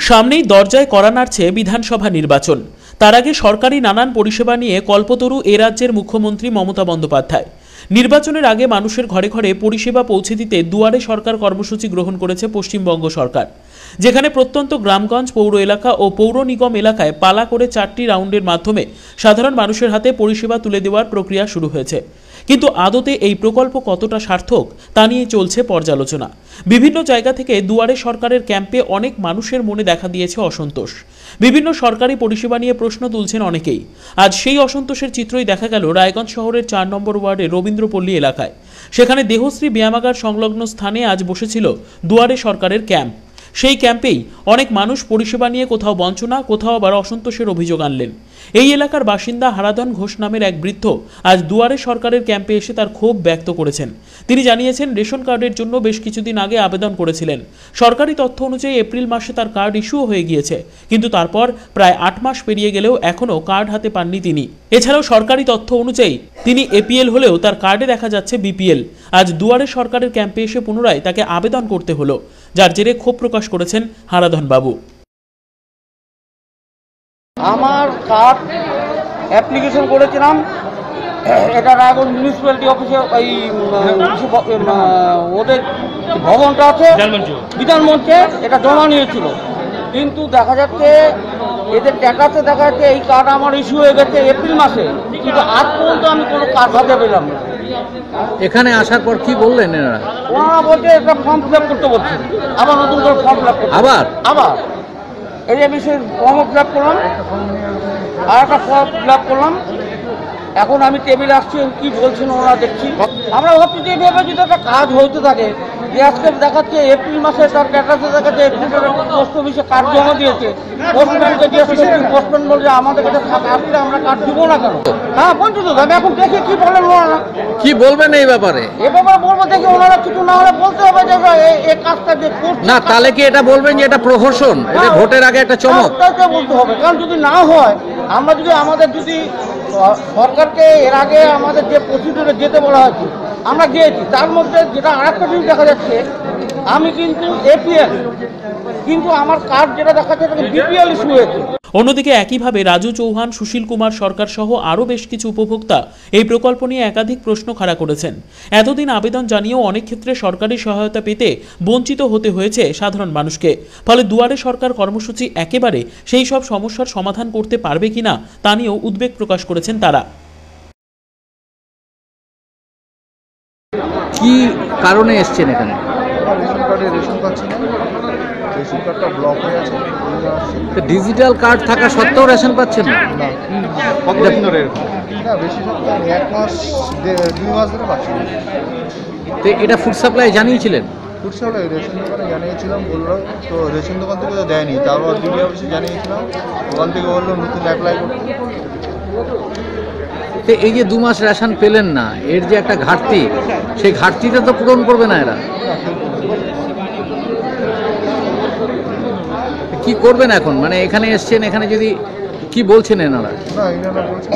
সামনেই দরজায় কড়া নাড়ছে বিধানসভা নির্বাচন। তার আগে সরকারি নানান পরিষেবা নিয়ে কল্পতরু এ রাজ্যের মুখ্যমন্ত্রী মমতা বন্দ্যোপাধ্যায়। নির্বাচনের আগে মানুষের ঘরে ঘরে পরিষেবা পৌঁছে দিতে দুয়ারে সরকার কর্মসূচি গ্রহণ করেছে পশ্চিমবঙ্গ সরকার, যেখানে প্রত্যন্ত গ্রামগঞ্জ, পৌর এলাকা ও পৌর নিগম এলাকায় পালা করে 4টি রাউন্ডের মাধ্যমে সাধারণ মানুষের হাতে পরিষেবা তুলে দেওয়ার প্রক্রিয়া শুরু হয়েছে। কিন্তু আদতে এই প্রকল্প কতটা সার্থক তা নিয়ে চলছে পর্যালোচনা। বিভিন্ন জায়গা থেকে দুয়ারে সরকারের ক্যাম্পে অনেক মানুষের মনে দেখা দিয়েছে অসন্তোষ। বিভিন্ন সরকারি পরিষেবা নিয়ে প্রশ্ন তুলছেন অনেকেই। আজ সেই অসন্তোষের চিত্রই দেখা গেল রায়গঞ্জ শহরের 4 নম্বর ওয়ার্ডের রবীন্দ্রপল্লী এলাকায়। সেখানে দেহশ্রী ব্যায়ামাগার সংলগ্ন স্থানে আজ বসেছিল দুয়ারে সরকারের ক্যাম্প। সেই ক্যাম্পেই অনেক মানুষ পরিষেবা নিয়ে কোথাও বঞ্চনা, কোথাও আবার অসন্তোষের অভিযোগ আনলেন। এই এলাকার বাসিন্দা হারাধন ঘোষ নামের এক বৃদ্ধ আজ দুয়ারে সরকারের ক্যাম্পে এসে তার ক্ষোভ ব্যক্ত করেছেন। তিনি জানিয়েছেন, রেশন কার্ডের জন্য বেশ কিছুদিন আগে আবেদন করেছিলেন। সরকারি তথ্য অনুযায়ী এপ্রিল মাসে তার কার্ড ইস্যুও হয়ে গিয়েছে, কিন্তু তারপর প্রায় 8 মাস পেরিয়ে গেলেও এখনও কার্ড হাতে পাননি তিনি। এছাড়াও সরকারি তথ্য অনুযায়ী তিনি এপিএল হলেও তার কার্ডে দেখা যাচ্ছে বিপিএল। আজ দুয়ারে সরকারের ক্যাম্পে এসে পুনরায় তাকে আবেদন করতে হলো, যার জেরে ক্ষোভ প্রকাশ করেছেন হারাধন বাবু। আমার কার্ড অ্যাপ্লিকেশন করেছিলাম, এটা রায়গঞ্জ মিউনিসিপ্যালিটি অফিসে ওই ওদের ভবনটা আছে বিধানমঞ্চে, এটা জমা নিয়েছিল। কিন্তু দেখা যাচ্ছে এদের ট্যাকাতে দেখা যাচ্ছে এই কার্ড আমার ইস্যু হয়ে গেছে এপ্রিল মাসে, কিন্তু আজ পর্যন্ত আমি কোনো কার্ড হাতে পেলাম না। এখানে আসার পর কি বললেন এনারা? ওনারা বলছে এটা ফর্ম ফিল আপ করতে বলছে, আবার নতুন করে ফর্ম ফিল আপ করতে। আবার এই যে বিষয়ে ফর্ম ফিল আপ করলাম, আর একটা ফর্ম ফিল আপ করলাম। এখন আমি টেবিলে আসছি, কি বলছেন ওনারা দেখছি। আমরা ভাবছি যে এভাবে যদি একটা কাজ হইতে থাকে, যে আজকে দেখাচ্ছে এপ্রিল মাসে তার স্ট্যাটাসে দেখাচ্ছে এপ্রিলের পোস্ট অফিসে কার্ড জমা দিয়েছে। পোস্টম্যানকে জিজ্ঞেস করছি, পোস্টম্যান বলছে আমাদের কাছে আসলে আমরা কার্ড দিব না কেন। হ্যাঁ বঞ্চিত, আমি এখন দেখি কি বলেন ওনারা। কি বলবেন এই ব্যাপারে? এ ব্যাপারে বলবো, দেখি ওনারা কিছু না হলে বলতে হবে যে এই কাজটা যে করছে না, তাহলে কি এটা বলবেন যে এটা প্রহসন, এটা ভোটের আগে একটা চমক? তাই বলতে হবে, কারণ যদি না হয়, আমরা যদি আমাদের যদি সরকারকে এর আগে আমাদের যে প্রসিডিউরে যেতে বলা হয়েছে আমরা গিয়েছি, তার মধ্যে যেটা আরেকটা জিনিস দেখা যাচ্ছে, আমি কিন্তু এপিএল, কিন্তু আমার কার্ড যেটা দেখাচ্ছে বিপিএল ইস্যু হয়েছে। অন্যদিকে একইভাবে রাজু চৌহান, সুশীল কুমার সরকার সহ আরও বেশ কিছু উপভোক্তা এই প্রকল্প নিয়ে একাধিক প্রশ্ন খাড়া করেছেন। এতদিন আবেদন জানিয়েও অনেক ক্ষেত্রে সরকারি সহায়তা পেতে বঞ্চিত হতে হয়েছে সাধারণ মানুষকে। ফলে দুয়ারে সরকার কর্মসূচি একেবারে সেই সব সমস্যার সমাধান করতে পারবে কিনা তা নিয়েও উদ্বেগ প্রকাশ করেছেন তারা। কি কারণে এসছেন এখানে? ডিজিটাল কার্ড থাকা সত্ত্বেও রেশন পাচ্ছেন না? কতদিন ধরে? এক মাস 2 মাস ধরে পাচ্ছি না। তো এটা ফুড সাপ্লাই জানিয়েছিলেন? ফুড সাপ্লাই রেশন দোকানে জানিয়েছিলাম, বললো তো রেশন দোকান থেকে তো দেয়নি। তারপর ডিডি অফিসে জানিয়েছিলাম, ওখান থেকে বললো নতুন অ্যাপ্লাই করতে। তো এই যে 2 মাস রেশন পেলেন না, এর যে একটা ঘাটতি, সেই ঘাটতিটা তো পূরণ করবে না এরা। কি করবেন এখন? মানে এখানে এসছেন, এখানে যদি কি বলছেন এনারা? না, এনারা বলছেন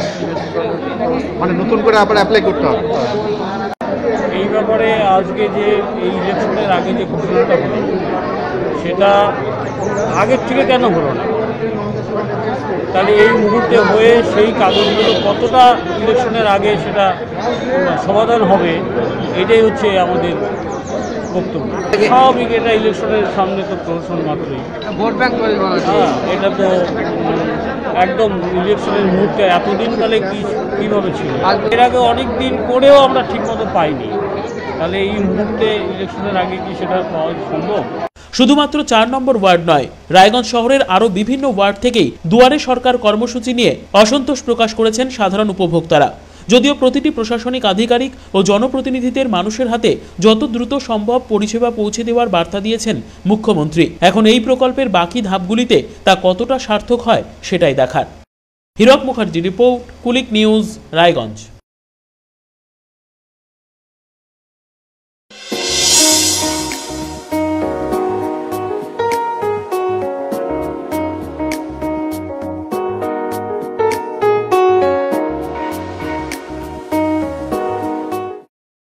মানে নতুন করে আবার অ্যাপ্লাই করতে হবে। এই ব্যাপারে আজকে যে এই ইলেকশনের আগে যে ঘোষণাটা হলো, সেটা আগের থেকে কেন হলো না? তাহলে এই মুহূর্তে হয়ে সেই কাগজগুলো কতটা ইলেকশনের আগে সেটা সমাধান হবে, এটাই হচ্ছে আমাদের বক্তব্য। স্বাভাবিক, এটা ইলেকশনের সামনে তো প্রহসন মাত্রই, ভোট ব্যাংক তৈরি করা। এটা তো একদম ইলেকশনের মুহূর্তে এতদিন তাহলে কীভাবে ছিল? এর আগে অনেক দিন করেও আমরা ঠিকমতো পাইনি, তাহলে এই মুহূর্তে ইলেকশনের আগে কি সেটা পাওয়া সম্ভব? শুধুমাত্র 4 নম্বর ওয়ার্ড নয়, রায়গঞ্জ শহরের আরও বিভিন্ন ওয়ার্ড থেকেই দুয়ারে সরকার কর্মসূচি নিয়ে অসন্তোষ প্রকাশ করেছেন সাধারণ উপভোক্তারা। যদিও প্রতিটি প্রশাসনিক আধিকারিক ও জনপ্রতিনিধিদের মানুষের হাতে যত দ্রুত সম্ভব পরিষেবা পৌঁছে দেওয়ার বার্তা দিয়েছেন মুখ্যমন্ত্রী। এখন এই প্রকল্পের বাকি ধাপগুলিতে তা কতটা সার্থক হয় সেটাই দেখার। হীরক মুখার্জি রিপোর্ট, কুলিক নিউজ, রায়গঞ্জ।